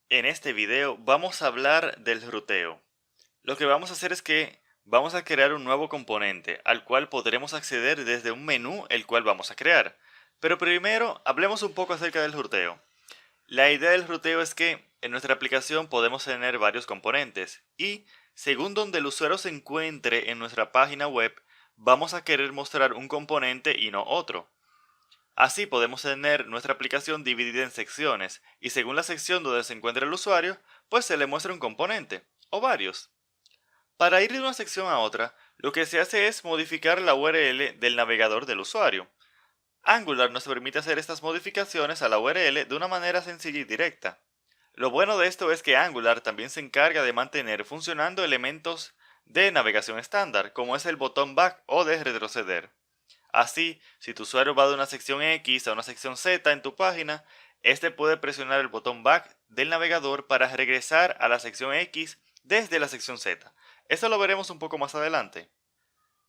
En este video vamos a hablar del ruteo. Lo que vamos a hacer es que vamos a crear un nuevo componente al cual podremos acceder desde un menú el cual vamos a crear. Pero primero hablemos un poco acerca del ruteo. La idea del ruteo es que en nuestra aplicación podemos tener varios componentes y según donde el usuario se encuentre en nuestra página web, vamos a querer mostrar un componente y no otro. Así podemos tener nuestra aplicación dividida en secciones y según la sección donde se encuentra el usuario, pues se le muestra un componente o varios. Para ir de una sección a otra, lo que se hace es modificar la URL del navegador del usuario. Angular nos permite hacer estas modificaciones a la URL de una manera sencilla y directa. Lo bueno de esto es que Angular también se encarga de mantener funcionando elementos de navegación estándar, como es el botón back o de retroceder. Así, si tu usuario va de una sección X a una sección Z en tu página, este puede presionar el botón back del navegador para regresar a la sección X desde la sección Z. Esto lo veremos un poco más adelante.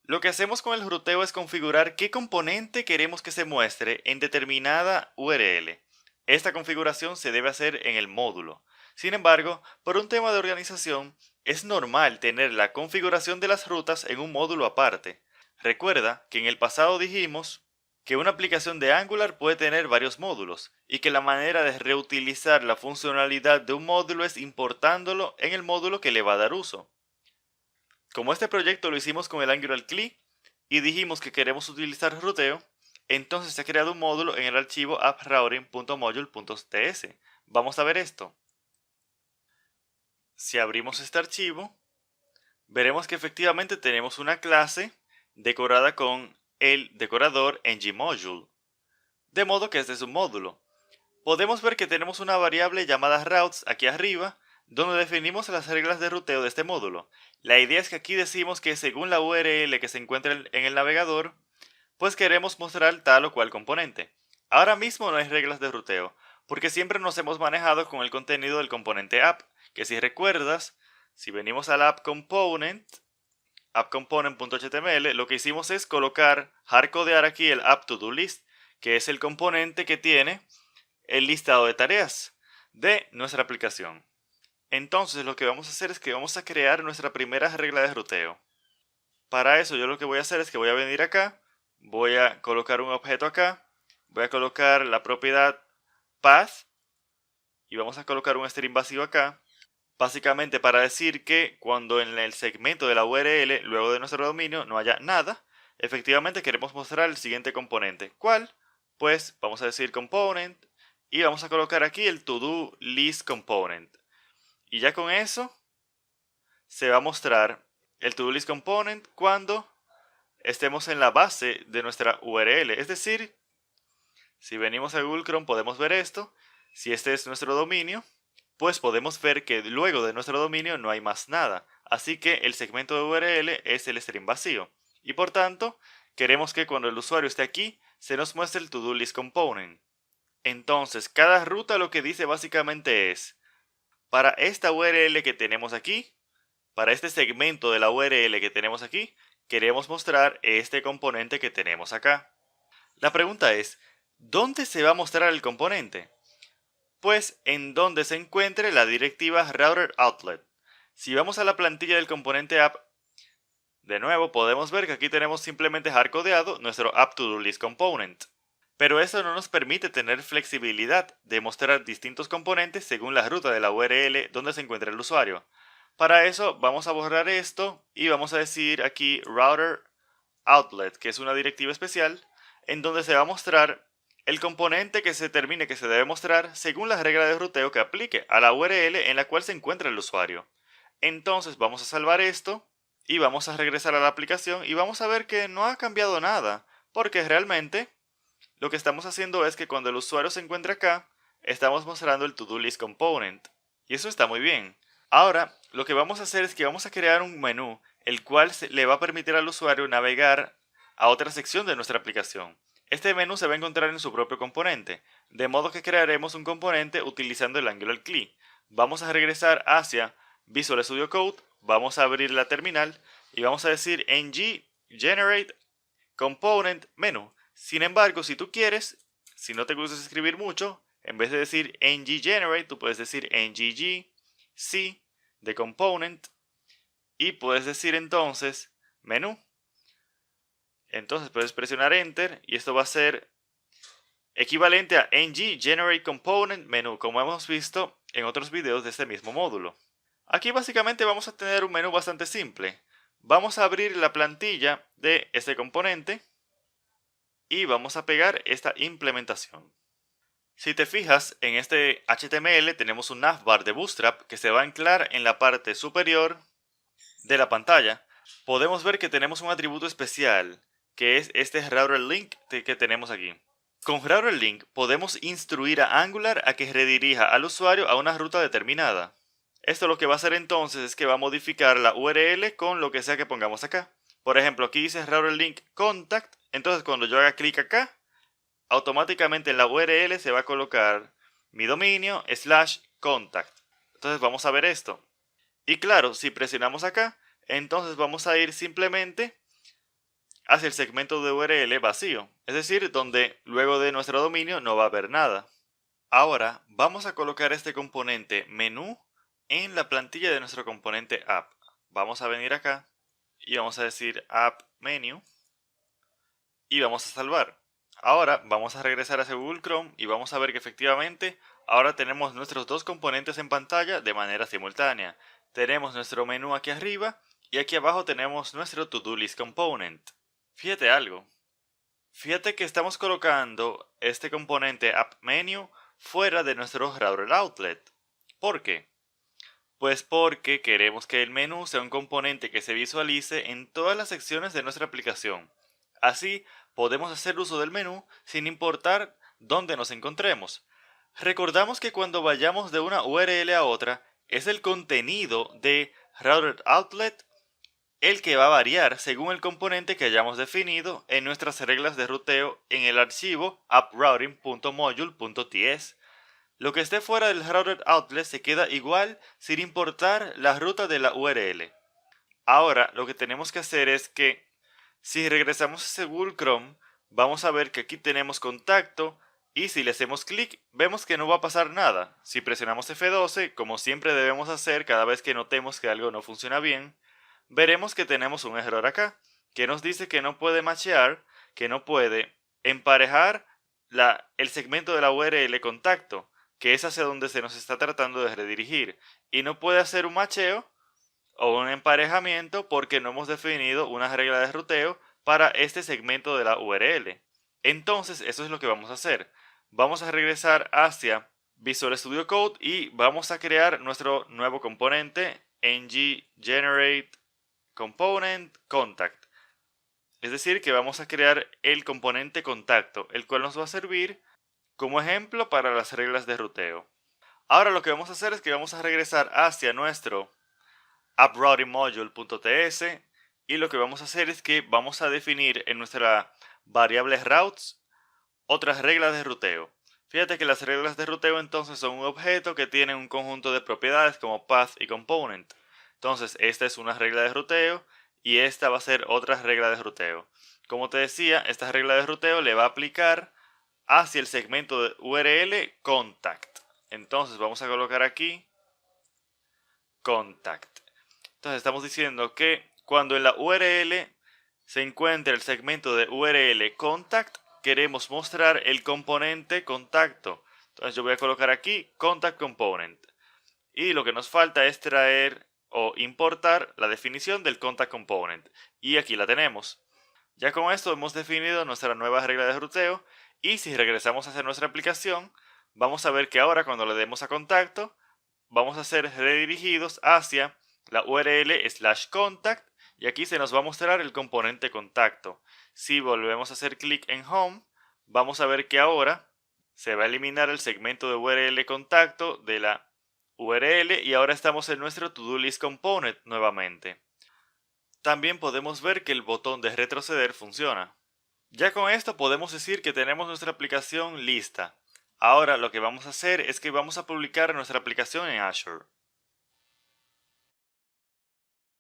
Lo que hacemos con el ruteo es configurar qué componente queremos que se muestre en determinada URL. Esta configuración se debe hacer en el módulo. Sin embargo, por un tema de organización, es normal tener la configuración de las rutas en un módulo aparte. Recuerda que en el pasado dijimos que una aplicación de Angular puede tener varios módulos y que la manera de reutilizar la funcionalidad de un módulo es importándolo en el módulo que le va a dar uso. Como este proyecto lo hicimos con el Angular CLI y dijimos que queremos utilizar ruteo, entonces se ha creado un módulo en el archivo approuting.module.ts. Vamos a ver esto. Si abrimos este archivo, veremos que efectivamente tenemos una clase decorada con el decorador ngModule, de modo que este es un módulo. Podemos ver que tenemos una variable llamada routes aquí arriba, donde definimos las reglas de ruteo de este módulo. La idea es que aquí decimos que según la URL que se encuentra en el navegador, pues queremos mostrar tal o cual componente. Ahora mismo no hay reglas de ruteo, porque siempre nos hemos manejado con el contenido del componente app, que si recuerdas, si venimos al app component, appcomponent.html, lo que hicimos es colocar, hardcodear aquí el app to do list, que es el componente que tiene el listado de tareas de nuestra aplicación. Entonces lo que vamos a hacer es que vamos a crear nuestra primera regla de ruteo. Para eso yo lo que voy a hacer es que voy a venir acá, voy a colocar un objeto acá, voy a colocar la propiedad path y vamos a colocar un string vacío acá, básicamente para decir que cuando en el segmento de la URL luego de nuestro dominio no haya nada, efectivamente queremos mostrar el siguiente componente. ¿Cuál? Pues vamos a decir component y vamos a colocar aquí el to-do list component. Y ya con eso se va a mostrar el to-do list component cuando estemos en la base de nuestra URL. Es decir, si venimos a Google Chrome podemos ver esto. Si este es nuestro dominio, pues podemos ver que luego de nuestro dominio no hay más nada. Así que el segmento de URL es el string vacío. Y por tanto, queremos que cuando el usuario esté aquí, se nos muestre el to-do list component. Entonces, cada ruta lo que dice básicamente es, para esta URL que tenemos aquí, para este segmento de la URL que tenemos aquí, queremos mostrar este componente que tenemos acá. La pregunta es, ¿dónde se va a mostrar el componente? Pues en donde se encuentre la directiva router outlet. Si vamos a la plantilla del componente app, de nuevo podemos ver que aquí tenemos simplemente hardcodeado nuestro app to do list component. Pero eso no nos permite tener flexibilidad de mostrar distintos componentes según la ruta de la URL donde se encuentra el usuario. Para eso vamos a borrar esto y vamos a decir aquí router outlet, que es una directiva especial en donde se va a mostrar el componente que se determine que se debe mostrar según las reglas de ruteo que aplique a la URL en la cual se encuentra el usuario. Entonces vamos a salvar esto y vamos a regresar a la aplicación y vamos a ver que no ha cambiado nada, porque realmente lo que estamos haciendo es que cuando el usuario se encuentra acá, estamos mostrando el to-do list component. Y eso está muy bien. Ahora, lo que vamos a hacer es que vamos a crear un menú, el cual le va a permitir al usuario navegar a otra sección de nuestra aplicación. Este menú se va a encontrar en su propio componente, de modo que crearemos un componente utilizando el Angular CLI. Vamos a regresar hacia Visual Studio Code, vamos a abrir la terminal y vamos a decir ng generate component menu. Sin embargo, si tú quieres, si no te gusta escribir mucho, En vez de decir ngGenerate, tú puedes decir ngg c de component y puedes decir entonces menú. Entonces puedes presionar Enter y esto va a ser equivalente a ngGenerate Component menú, como hemos visto en otros videos de este mismo módulo. Aquí básicamente vamos a tener un menú bastante simple. Vamos a abrir la plantilla de este componente y vamos a pegar esta implementación. Si te fijas, en este HTML tenemos un navbar de Bootstrap que se va a anclar en la parte superior de la pantalla. Podemos ver que tenemos un atributo especial, que es este router link que tenemos aquí. Con router link podemos instruir a Angular a que redirija al usuario a una ruta determinada. Esto lo que va a hacer entonces es que va a modificar la URL con lo que sea que pongamos acá. Por ejemplo, aquí dice router link contact, entonces cuando yo haga clic acá, automáticamente en la URL se va a colocar mi dominio /contact. Entonces vamos a ver esto. Y claro, si presionamos acá, entonces vamos a ir simplemente hacia el segmento de URL vacío, es decir, donde luego de nuestro dominio no va a haber nada. Ahora vamos a colocar este componente menú en la plantilla de nuestro componente app. Vamos a venir acá y vamos a decir app menu y vamos a salvar. Ahora vamos a regresar hacia Google Chrome y vamos a ver que efectivamente ahora tenemos nuestros dos componentes en pantalla de manera simultánea. Tenemos nuestro menú aquí arriba y aquí abajo tenemos nuestro to-do list component. Fíjate algo. Fíjate que estamos colocando este componente app menu fuera de nuestro router outlet. ¿Por qué? Pues porque queremos que el menú sea un componente que se visualice en todas las secciones de nuestra aplicación. Así podemos hacer uso del menú sin importar dónde nos encontremos. Recordamos que cuando vayamos de una URL a otra, es el contenido de router outlet el que va a variar según el componente que hayamos definido en nuestras reglas de ruteo en el archivo approuting.module.ts. Lo que esté fuera del router outlet se queda igual sin importar la ruta de la URL. Ahora lo que tenemos que hacer es que si regresamos a ese Google Chrome, vamos a ver que aquí tenemos contacto y si le hacemos clic vemos que no va a pasar nada. Si presionamos F12, como siempre debemos hacer cada vez que notemos que algo no funciona bien, veremos que tenemos un error acá, que nos dice que no puede matchear, que no puede emparejar el segmento de la URL contacto, que es hacia donde se nos está tratando de redirigir, y no puede hacer un macheo o un emparejamiento porque no hemos definido una regla de ruteo para este segmento de la URL. Entonces, eso es lo que vamos a hacer. Vamos a regresar hacia Visual Studio Code y vamos a crear nuestro nuevo componente ngGenerate Component Contact. Es decir, que vamos a crear el componente contacto, el cual nos va a servir como ejemplo para las reglas de ruteo. Ahora lo que vamos a hacer es que vamos a regresar hacia nuestro approutingmodule.ts y lo que vamos a hacer es que vamos a definir en nuestra variable routes otras reglas de ruteo. Fíjate que las reglas de ruteo entonces son un objeto que tiene un conjunto de propiedades como path y component. Entonces esta es una regla de ruteo y esta va a ser otra regla de ruteo. Como te decía, esta regla de ruteo le va a aplicar hacia el segmento de URL contact. Entonces vamos a colocar aquí contact. Entonces estamos diciendo que cuando en la URL se encuentra el segmento de URL contact, queremos mostrar el componente contacto. Entonces yo voy a colocar aquí contact component. Y lo que nos falta es traer o importar la definición del contact component. Y aquí la tenemos. Ya con esto hemos definido nuestra nueva regla de ruteo. Y si regresamos hacia nuestra aplicación, vamos a ver que ahora cuando le demos a contacto, vamos a ser redirigidos hacia la URL /contact y aquí se nos va a mostrar el componente contacto. Si volvemos a hacer clic en Home, vamos a ver que ahora se va a eliminar el segmento de URL contacto de la URL y ahora estamos en nuestro To-Do List Component nuevamente. También podemos ver que el botón de retroceder funciona. Ya con esto podemos decir que tenemos nuestra aplicación lista. Ahora lo que vamos a hacer es que vamos a publicar nuestra aplicación en Azure.